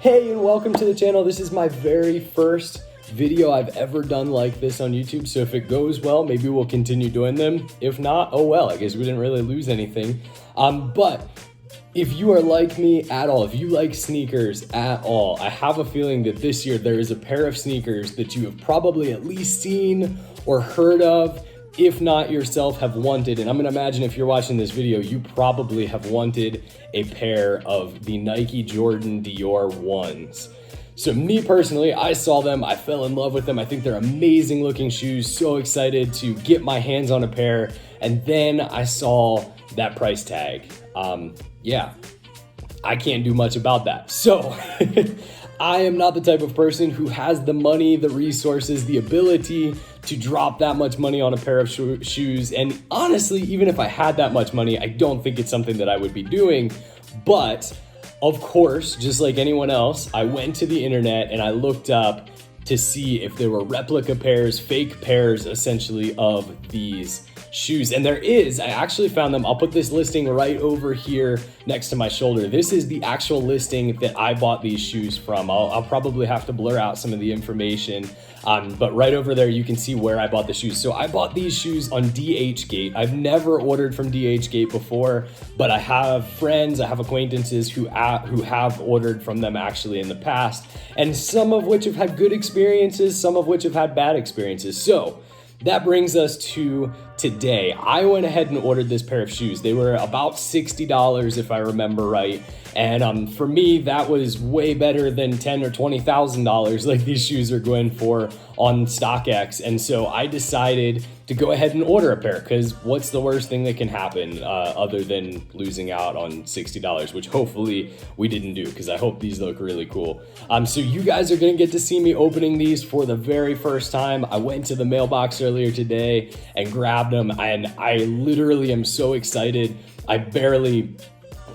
Hey, and welcome to the channel. This is my very first video I've ever done like this on YouTube. So if it goes well, maybe we'll continue doing them. If not, oh well, I guess we didn't really lose anything. But if you are like me at all, if you like sneakers at all, I have a feeling that this year there is a pair of sneakers that you have probably at least seen or heard of, if not yourself have wanted. And I'm gonna imagine if you're watching this video, you probably have wanted a pair of the Nike Jordan Dior 1s. So me personally, I saw them, I fell in love with them. I think they're amazing looking shoes. So excited to get my hands on a pair. And then I saw that price tag. Yeah, I can't do much about that. So I am not the type of person who has the money, the resources, the ability to drop that much money on a pair of shoes. And honestly, even if I had that much money, I don't think it's something that I would be doing. But of course, just like anyone else, I went to the internet and I looked up to see if there were replica pairs, fake pairs essentially of these shoes. And there is, I actually found them. I'll put this listing right over here next to my shoulder. This is the actual listing that I bought these shoes from. I'll probably have to blur out some of the information, but right over there you can see where I bought the shoes. So I bought these shoes on DHGate. I've never ordered from DHGate before, but I have friends, I have acquaintances who have ordered from them actually in the past, and some of which have had good experiences, some of which have had bad experiences. So that brings us to today. I went ahead and ordered this pair of shoes. They were about $60 if I remember right. And for me, that was way better than $10,000 or $20,000 like these shoes are going for on StockX. And so I decided to go ahead and order a pair, because what's the worst thing that can happen other than losing out on $60, which hopefully we didn't do, because I hope these look really cool. So you guys are gonna get to see me opening these for the very first time. I went to the mailbox earlier today and grabbed them, and I literally am so excited. I barely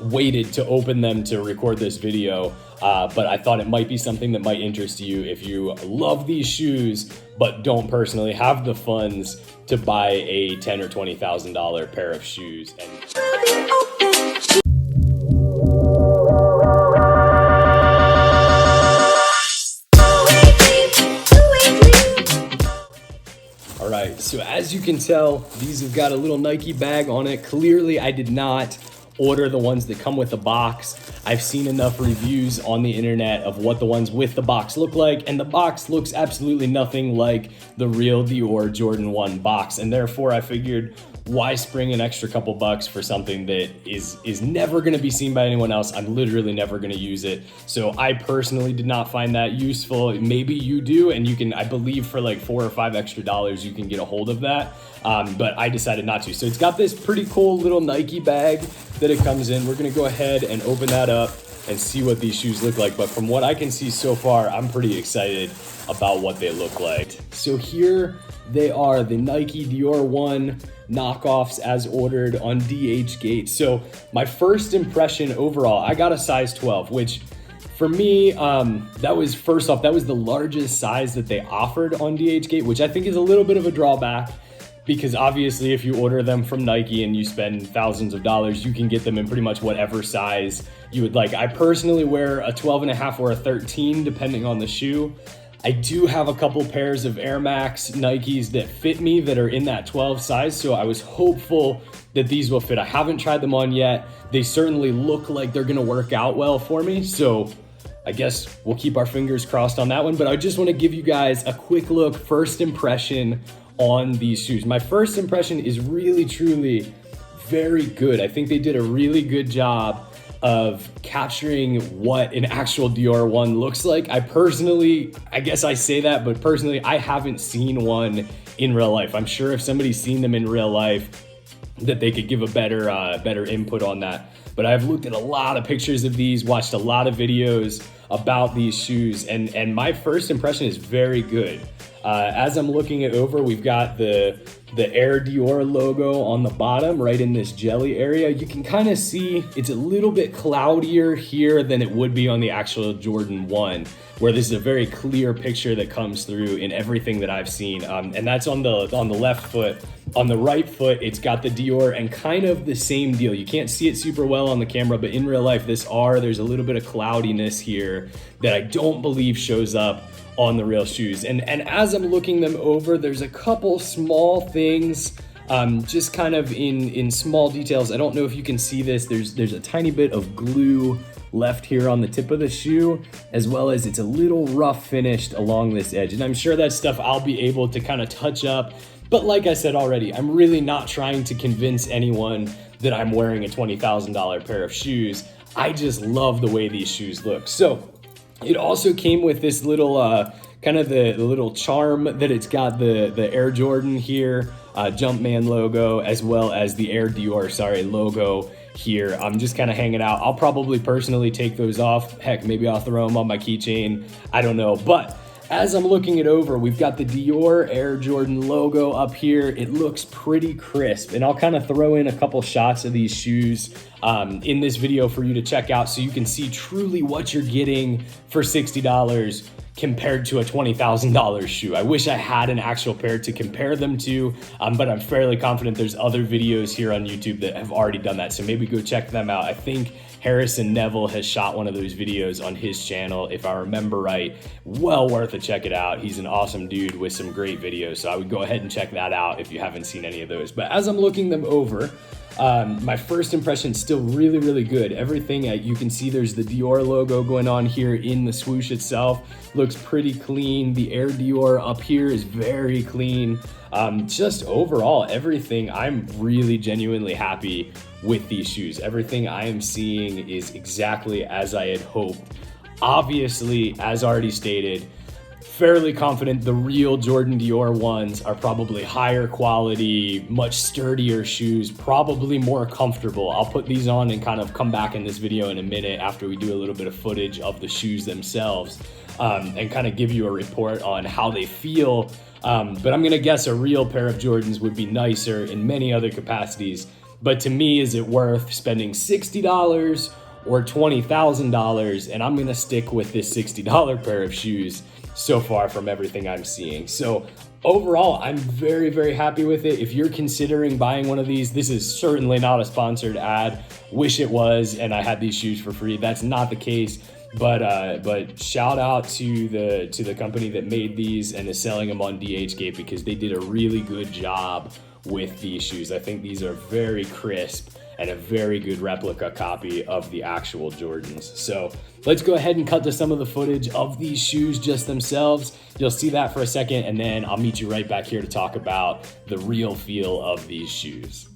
waited to open them to record this video, but I thought it might be something that might interest you if you love these shoes but don't personally have the funds to buy a $10,000 or $20,000 pair of shoes. All right, so as you can tell, these have got a little Nike bag on it. Clearly, I did not order the ones that come with the box. I've seen enough reviews on the internet of what the ones with the box look like, and the box looks absolutely nothing like the real Dior Jordan 1 box, and therefore I figured, why spring an extra couple bucks for something that is never gonna be seen by anyone else? I'm literally never gonna use it. So I personally did not find that useful. Maybe you do, and you can, I believe for like $4 or $5 extra, you can get a hold of that. But I decided not to. So it's got this pretty cool little Nike bag that it comes in. We're gonna go ahead and open that up and see what these shoes look like. But from what I can see so far, I'm pretty excited about what they look like. So here they are, the Nike Dior 1 knockoffs as ordered on DHGate. So my first impression overall, I got a size 12, which for me, that was, first off, that was the largest size that they offered on DHGate, which I think is a little bit of a drawback, because obviously if you order them from Nike and you spend thousands of dollars, you can get them in pretty much whatever size you would like. I personally wear a 12.5 or a 13, depending on the shoe. I do have a couple pairs of Air Max Nikes that fit me that are in that 12 size, so I was hopeful that these will fit. I haven't tried them on yet. They certainly look like they're gonna work out well for me, so I guess we'll keep our fingers crossed on that one. But I just wanna give you guys a quick look, first impression on these shoes. My first impression is really, truly very good. I think they did a really good job of capturing what an actual Dior 1 looks like. I personally, I guess I say that, but personally, I haven't seen one in real life. I'm sure if somebody's seen them in real life, that they could give a better input on that. But I've looked at a lot of pictures of these, watched a lot of videos about these shoes, and my first impression is very good. As I'm looking it over, we've got the Air Dior logo on the bottom, right in this jelly area. You can kind of see it's a little bit cloudier here than it would be on the actual Jordan 1, where this is a very clear picture that comes through in everything that I've seen. And that's on the left foot. On the right foot, it's got the Dior, and kind of the same deal. You can't see it super well on the camera, but in real life, there's a little bit of cloudiness here that I don't believe shows up on the real shoes. And as I'm looking them over, there's a couple small things, just kind of in small details. I don't know if you can see this. There's a tiny bit of glue left here on the tip of the shoe, as well as it's a little rough finished along this edge. And I'm sure that's stuff I'll be able to kind of touch up. But like I said already, I'm really not trying to convince anyone that I'm wearing a $20,000 pair of shoes. I just love the way these shoes look. So it also came with this little kind of the little charm that it's got the Air Jordan here, Jumpman logo, as well as the Air Dior, logo here. I'm just kind of hanging out. I'll probably personally take those off. Heck, maybe I'll throw them on my keychain. I don't know. But as I'm looking it over, we've got the Dior Air Jordan logo up here. It looks pretty crisp, and I'll kind of throw in a couple shots of these shoes in this video for you to check out so you can see truly what you're getting for $60 compared to a $20,000 shoe. I wish I had an actual pair to compare them to, but I'm fairly confident there's other videos here on YouTube that have already done that, so maybe go check them out. I think Harrison Neville has shot one of those videos on his channel, if I remember right. Well worth a check it out. He's an awesome dude with some great videos, so I would go ahead and check that out if you haven't seen any of those. But as I'm looking them over, my first impression is still really, really good. Everything, you can see there's the Dior logo going on here in the swoosh itself. Looks pretty clean. The Air Dior up here is very clean. Just overall, everything, I'm really genuinely happy with these shoes. Everything I am seeing is exactly as I had hoped. Obviously, as already stated, fairly confident the real Jordan Dior ones are probably higher quality, much sturdier shoes, probably more comfortable. I'll put these on and kind of come back in this video in a minute after we do a little bit of footage of the shoes themselves, and kind of give you a report on how they feel. But I'm gonna guess a real pair of Jordans would be nicer in many other capacities. But to me, is it worth spending $60 or $20,000? And I'm gonna stick with this $60 pair of shoes so far from everything I'm seeing. So overall, I'm very, very happy with it. If you're considering buying one of these, this is certainly not a sponsored ad. Wish it was, and I had these shoes for free. That's not the case. But shout out to the company that made these and is selling them on DHGate, because they did a really good job with these shoes. I think these are very crisp and a very good replica copy of the actual Jordans. So let's go ahead and cut to some of the footage of these shoes just themselves. You'll see that for a second, and then I'll meet you right back here to talk about the real feel of these shoes.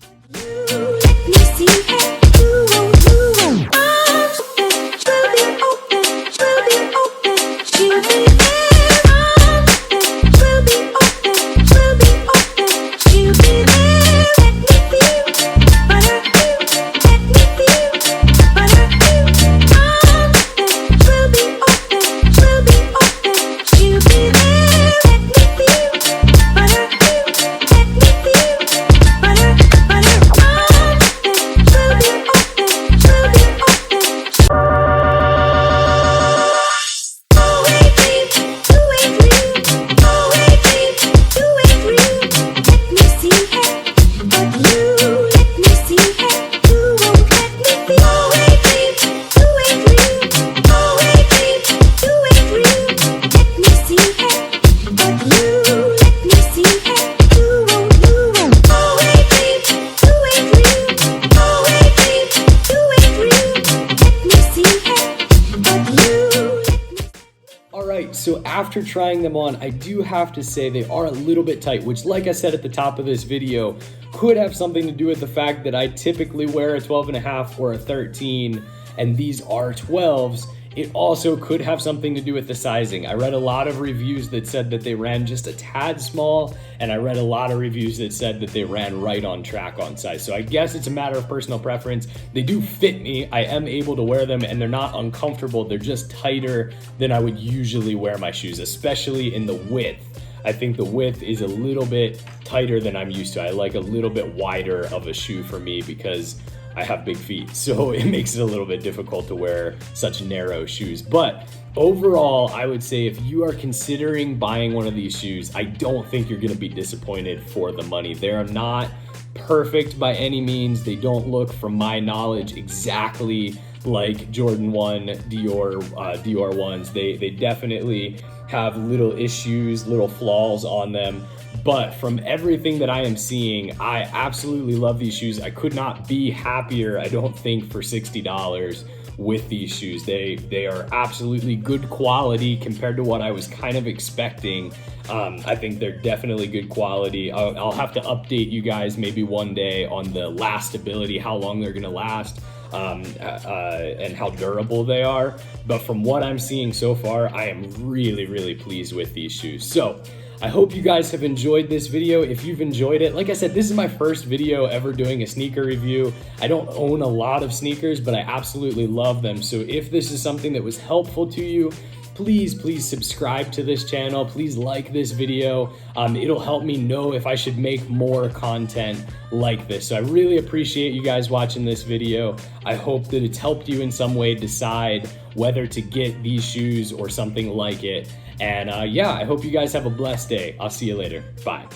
So after trying them on, I do have to say they are a little bit tight, which, like I said at the top of this video, could have something to do with the fact that I typically wear a 12.5 or a 13, and these are 12s. It also could have something to do with the sizing. I read a lot of reviews that said that they ran just a tad small, and I read a lot of reviews that said that they ran right on track on size. So I guess it's a matter of personal preference. They do fit me. I am able to wear them, and they're not uncomfortable. They're just tighter than I would usually wear my shoes, especially in the width. I think the width is a little bit tighter than I'm used to. I like a little bit wider of a shoe for me because I have big feet, so it makes it a little bit difficult to wear such narrow shoes. But overall, I would say if you are considering buying one of these shoes, I don't think you're gonna be disappointed for the money. They are not perfect by any means. They don't look, from my knowledge, exactly like Jordan 1 Dior ones. They definitely have little issues, little flaws on them. But from everything that I am seeing, I absolutely love these shoes. I could not be happier, I don't think, for $60 with these shoes. They are absolutely good quality compared to what I was kind of expecting. I think they're definitely good quality. I'll have to update you guys maybe one day on the lastability, how long they're gonna last, and how durable they are. But from what I'm seeing so far, I am really, really pleased with these shoes. So I hope you guys have enjoyed this video. If you've enjoyed it, like I said, this is my first video ever doing a sneaker review. I don't own a lot of sneakers, but I absolutely love them. So if this is something that was helpful to you, please subscribe to this channel. Please like this video. It'll help me know if I should make more content like this. So I really appreciate you guys watching this video. I hope that it's helped you in some way decide whether to get these shoes or something like it. And yeah, I hope you guys have a blessed day. I'll see you later. Bye.